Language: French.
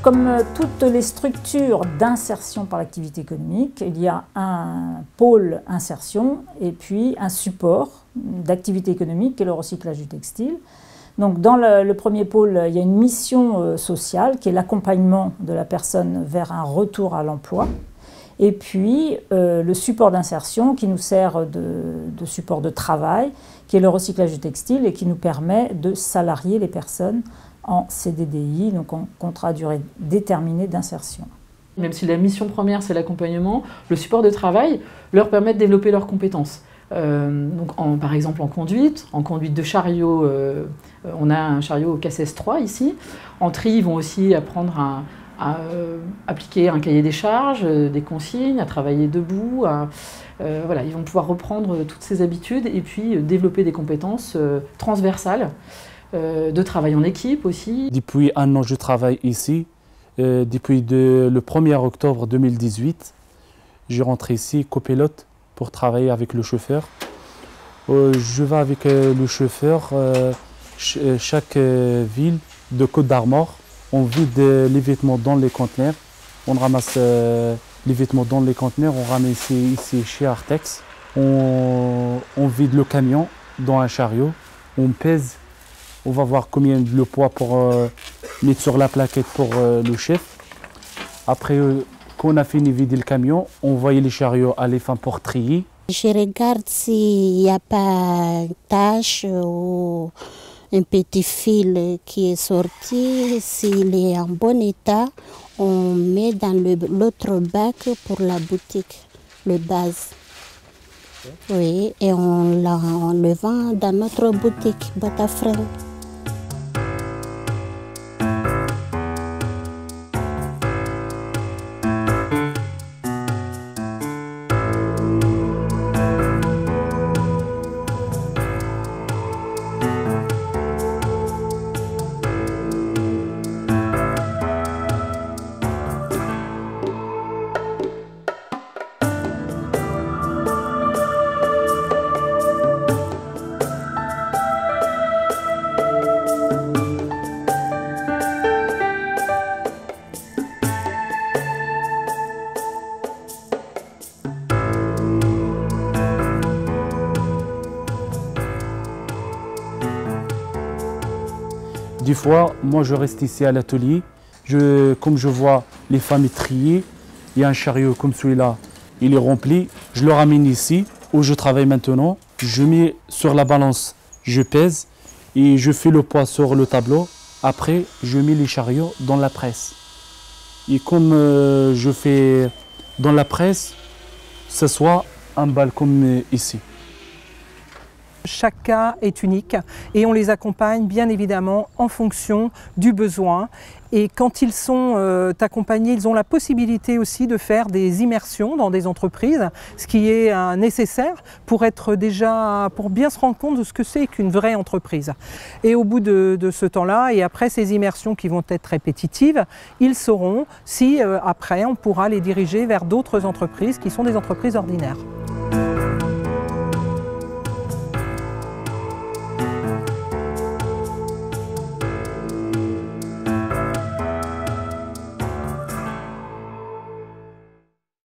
Comme toutes les structures d'insertion par l'activité économique, il y a un pôle insertion et puis un support d'activité économique qui est le recyclage du textile. Donc dans le premier pôle, il y a une mission sociale qui est l'accompagnement de la personne vers un retour à l'emploi. Et puis le support d'insertion qui nous sert de support de travail, qui est le recyclage du textile et qui nous permet de salarier les personnes en CDDI, donc en contrat à durée déterminée d'insertion. Même si la mission première c'est l'accompagnement, le support de travail leur permet de développer leurs compétences. Par exemple en conduite de chariot, on a un chariot au KSS 3 ici. En tri, ils vont aussi apprendre à appliquer un cahier des charges, des consignes, à travailler debout. Voilà, ils vont pouvoir reprendre toutes ces habitudes et puis développer des compétences transversales, de travail en équipe aussi. Depuis un an, je travaille ici. Depuis le 1er octobre 2018, je rentre ici copilote pour travailler avec le chauffeur. Je vais avec le chauffeur chaque ville de Côte d'Armor. On vide les vêtements dans les conteneurs. On ramasse les vêtements dans les conteneurs. On ramène ici chez Artex. On vide le camion dans un chariot. On pèse. On va voir combien le poids pour mettre sur la plaquette pour le chef. Après, quand on a fini de vider le camion, on envoie les chariots à les femmes pour trier. Je regarde s'il n'y a pas une tache ou un petit fil qui est sorti. S'il est en bon état, on met dans l'autre bac pour la boutique, le base. Oui, et on le vend dans notre boutique, boîte à fringues. Des fois, moi je reste ici à l'atelier. Comme je vois les femmes trier, il y a un chariot comme celui-là, il est rempli. Je le ramène ici où je travaille maintenant. Je mets sur la balance, je pèse et je fais le poids sur le tableau. Après, je mets les chariots dans la presse. Et comme je fais dans la presse, ce soit un bal comme ici. Chaque cas est unique et on les accompagne bien évidemment en fonction du besoin. Et quand ils sont accompagnés, ils ont la possibilité aussi de faire des immersions dans des entreprises, ce qui est nécessaire pour bien se rendre compte de ce que c'est qu'une vraie entreprise. Et au bout de ce temps-là, et après ces immersions qui vont être répétitives, ils sauront si après on pourra les diriger vers d'autres entreprises qui sont des entreprises ordinaires.